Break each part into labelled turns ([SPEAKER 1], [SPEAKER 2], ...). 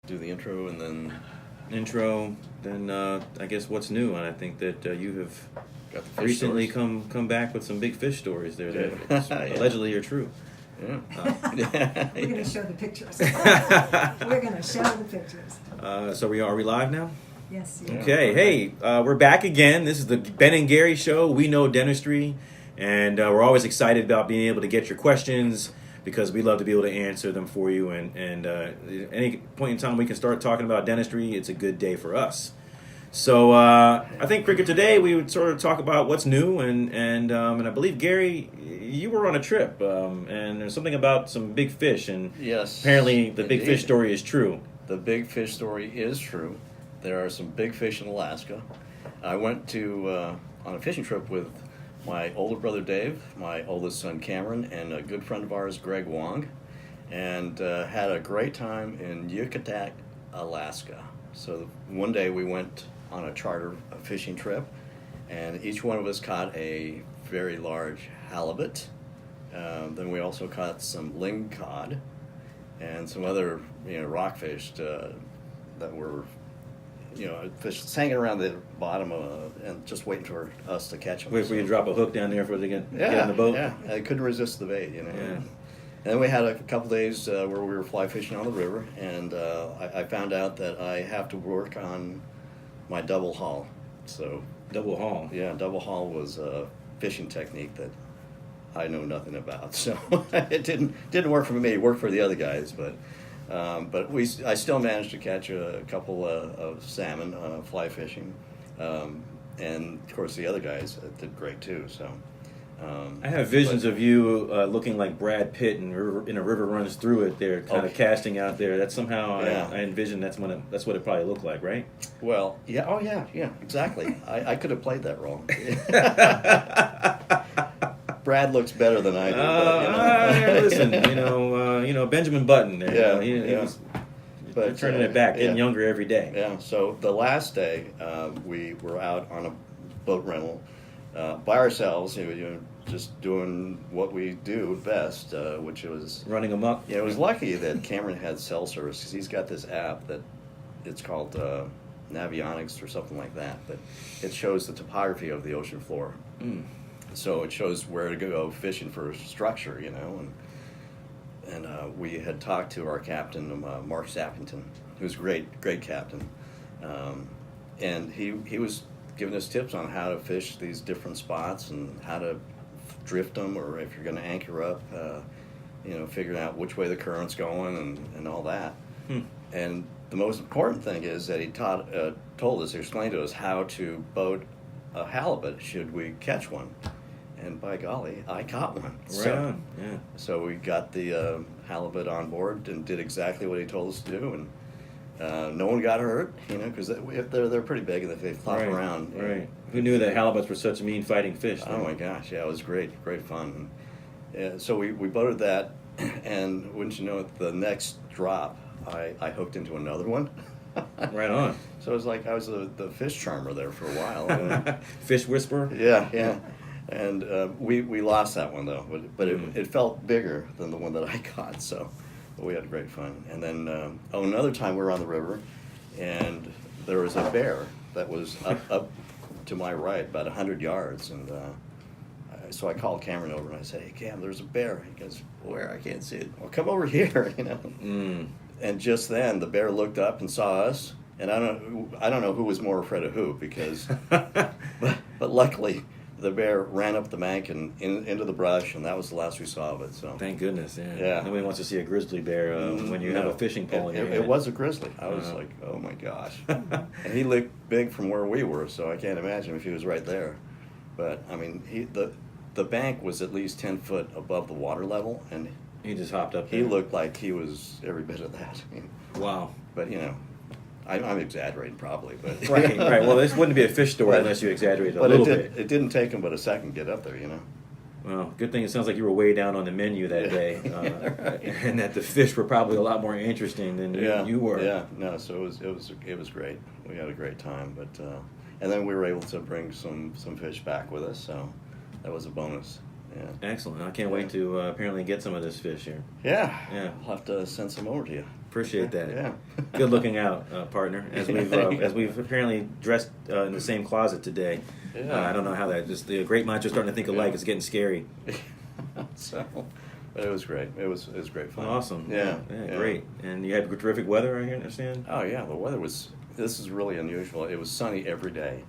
[SPEAKER 1] do the intro and then
[SPEAKER 2] Intro, then I guess what's new, and I think that you have
[SPEAKER 1] got the fish
[SPEAKER 2] recently
[SPEAKER 1] stories.
[SPEAKER 2] come back with some big fish stories there that
[SPEAKER 1] Yeah.
[SPEAKER 2] allegedly are true.
[SPEAKER 1] Yeah.
[SPEAKER 3] We're going to show the pictures. We're going to show the pictures.
[SPEAKER 2] So are we live now?
[SPEAKER 3] Yes.
[SPEAKER 1] Yeah.
[SPEAKER 2] Okay, hey, we're back again. This is the Ben and Gary Show. We know dentistry, and we're always excited about being able to get your questions because we love to be able to answer them for you. And any point in time we can start talking about dentistry, it's a good day for us. So I think, Cricket, today we would sort of talk about what's new, and I believe, Gary, you were on a trip, and there's something about some big fish, and
[SPEAKER 1] Yes.
[SPEAKER 2] apparently the big
[SPEAKER 1] indeed.
[SPEAKER 2] fish story is true.
[SPEAKER 1] The big fish story is true. There are some big fish in Alaska. I went to on a fishing trip with my older brother Dave, my oldest son Cameron, and a good friend of ours, Greg Wong, and had a great time in Yakutat, Alaska. So one day we went on a charter fishing trip, and each one of us caught a very large halibut. Then we also caught some lingcod and some other rockfish that were fish hanging around the bottom and just waiting for us to catch them.
[SPEAKER 2] Wait for you to drop a hook down there for they get in the boat.
[SPEAKER 1] Yeah, I couldn't resist the bait,
[SPEAKER 2] Yeah.
[SPEAKER 1] And then we had a couple days where we were fly fishing on the river, and I found out that I have to work on my double haul. So
[SPEAKER 2] Double haul.
[SPEAKER 1] yeah, double haul was a fishing technique that I know nothing about. So it didn't work for me. It worked for the other guys, but I still managed to catch a couple of salmon fly fishing, and of course the other guys did great too. So
[SPEAKER 2] I have visions of you looking like Brad Pitt, and a river runs through it. There, kind of
[SPEAKER 1] Okay.
[SPEAKER 2] casting out there. That's somehow
[SPEAKER 1] Yeah.
[SPEAKER 2] I envision that's what it probably looked like, right?
[SPEAKER 1] well, yeah, oh yeah, exactly. I could have played that role. Brad looks better than I do. But,
[SPEAKER 2] Listen, Benjamin Button. There,
[SPEAKER 1] Yeah,
[SPEAKER 2] he
[SPEAKER 1] yeah.
[SPEAKER 2] was
[SPEAKER 1] But,
[SPEAKER 2] turning it back, getting
[SPEAKER 1] yeah.
[SPEAKER 2] younger every day.
[SPEAKER 1] Yeah, so the last day we were out on a boat rental by ourselves, just doing what we do best, which was,
[SPEAKER 2] Running amok.
[SPEAKER 1] it was lucky that Cameron had cell service because he's got this app that it's called Navionics or something like that, but it shows the topography of the ocean floor.
[SPEAKER 2] Mm.
[SPEAKER 1] So it shows where to go fishing for structure, and we had talked to our captain, Mark Sappington, who's a great captain, and he was giving us tips on how to fish these different spots and how to drift them, or if you're going to anchor up, figuring out which way the current's going and all that.
[SPEAKER 2] Hmm.
[SPEAKER 1] And the most important thing is that he explained to us how to boat a halibut should we catch one. And by golly, I caught one.
[SPEAKER 2] Right on. Yeah.
[SPEAKER 1] So we got the halibut on board and did exactly what he told us to do, and no one got hurt, because they're pretty big and they flop
[SPEAKER 2] Right,
[SPEAKER 1] around.
[SPEAKER 2] Right. Who knew that halibuts were such mean fighting fish?
[SPEAKER 1] Oh my gosh, yeah, it was great fun. So we boated that, and wouldn't you know it, the next drop, I hooked into another one.
[SPEAKER 2] Right on.
[SPEAKER 1] So it was like I was the fish charmer there for a while.
[SPEAKER 2] Fish whisperer.
[SPEAKER 1] Yeah. And we lost that one though, but it felt bigger than the one that I caught. So we had great fun. And then another time we were on the river, and there was a bear that was up to my right, about 100 yards, and so I called Cameron over and I said, "Hey Cam, there's a bear." He goes, "Where? I can't see it." "Well, come over here,"
[SPEAKER 2] Mm.
[SPEAKER 1] And just then the bear looked up and saw us, and I don't know who was more afraid of who, because but luckily the bear ran up the bank and into the brush, and that was the last we saw of it. So
[SPEAKER 2] Thank goodness. Yeah.
[SPEAKER 1] Yeah.
[SPEAKER 2] Nobody wants to see a grizzly bear when you have
[SPEAKER 1] No.
[SPEAKER 2] a fishing pole in your
[SPEAKER 1] It
[SPEAKER 2] hand.
[SPEAKER 1] was a grizzly. I was
[SPEAKER 2] Uh-huh.
[SPEAKER 1] like, oh my gosh. And he looked big from where we were, so I can't imagine if he was right there. But I mean, the bank was at least 10 foot above the water level, and
[SPEAKER 2] He just hopped up
[SPEAKER 1] he
[SPEAKER 2] there.
[SPEAKER 1] looked like he was every bit of that.
[SPEAKER 2] Wow.
[SPEAKER 1] But I'm exaggerating probably, but
[SPEAKER 2] Right. Well, this wouldn't be a fish story
[SPEAKER 1] But-
[SPEAKER 2] unless you exaggerate a
[SPEAKER 1] But
[SPEAKER 2] little bit.
[SPEAKER 1] it didn't take him but a second to get up there.
[SPEAKER 2] Well, good thing it sounds like you were way down on the menu that
[SPEAKER 1] Yeah.
[SPEAKER 2] day,
[SPEAKER 1] Right.
[SPEAKER 2] and that the fish were probably a lot more interesting than you were.
[SPEAKER 1] Yeah, no, so it was great. We had a great time, but and then we were able to bring some fish back with us, so that was a bonus. Yeah.
[SPEAKER 2] Excellent. I can't wait to apparently get some of this fish here.
[SPEAKER 1] Yeah.
[SPEAKER 2] Yeah.
[SPEAKER 1] I'll have to send some over to you.
[SPEAKER 2] Appreciate that.
[SPEAKER 1] Yeah.
[SPEAKER 2] Good looking out, partner. As we've apparently dressed in the same closet today.
[SPEAKER 1] Yeah.
[SPEAKER 2] I don't know how that just the great minds are starting to think alike. It's getting scary.
[SPEAKER 1] So, but it was great. It was great fun.
[SPEAKER 2] Awesome.
[SPEAKER 1] Yeah.
[SPEAKER 2] Great. And you had terrific weather, I hear, understand?
[SPEAKER 1] Oh yeah, the weather was. This is really unusual. It was sunny every day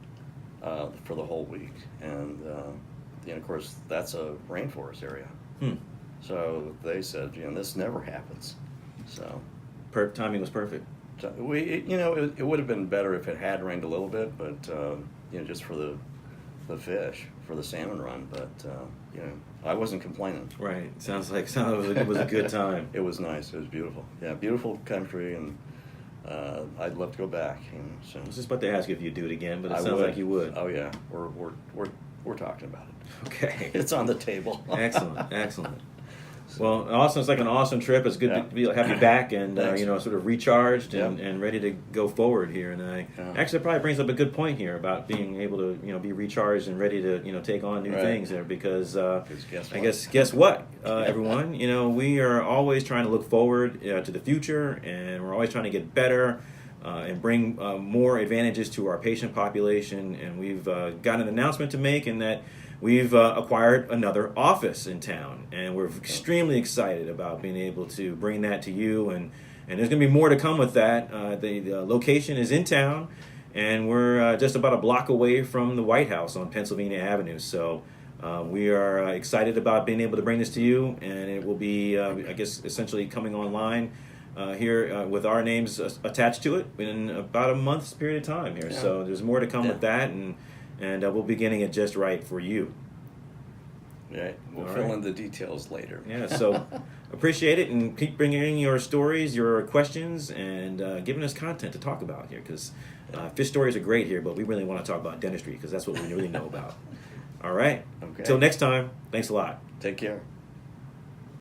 [SPEAKER 1] for the whole week, and of course that's a rainforest area. So they said, this never happens. So
[SPEAKER 2] Timing was perfect.
[SPEAKER 1] so it would have been better if it had rained a little bit, but just for the fish, for the salmon run. But I wasn't complaining.
[SPEAKER 2] Right. Sounds like it was a good time.
[SPEAKER 1] It was nice. It was beautiful. Yeah, beautiful country, and I'd love to go back. So
[SPEAKER 2] I was just about to ask you if you'd do it again, but it sounds
[SPEAKER 1] would.
[SPEAKER 2] like you would.
[SPEAKER 1] Oh yeah, we're talking about it.
[SPEAKER 2] Okay.
[SPEAKER 1] It's on the table.
[SPEAKER 2] Excellent. Well, awesome. It's like an awesome trip. It's good to have you back and sort of recharged and ready to go forward here. And actually, it probably brings up a good point here about being able to be recharged and ready to take on new things there because guess what, everyone, we are always trying to look forward to the future, and we're always trying to get better. And bring more advantages to our patient population, and we've got an announcement to make in that we've acquired another office in town, and we're extremely excited about being able to bring that to you, and there's going to be more to come with that. The location is in town, and we're just about a block away from the White House on Pennsylvania Avenue, so we are excited about being able to bring this to you, and it will be, essentially coming online here with our names attached to it in about a month's period of time here. Yeah. So there's more to come with that, and we'll be getting it just right for you.
[SPEAKER 1] Yeah, we'll fill in the details later.
[SPEAKER 2] Yeah, so appreciate it, and keep bringing in your stories, your questions, and giving us content to talk about here, because fish stories are great here, but we really want to talk about dentistry because that's what we really know about. All right.
[SPEAKER 1] Okay.
[SPEAKER 2] Till next time, thanks a lot.
[SPEAKER 1] Take care.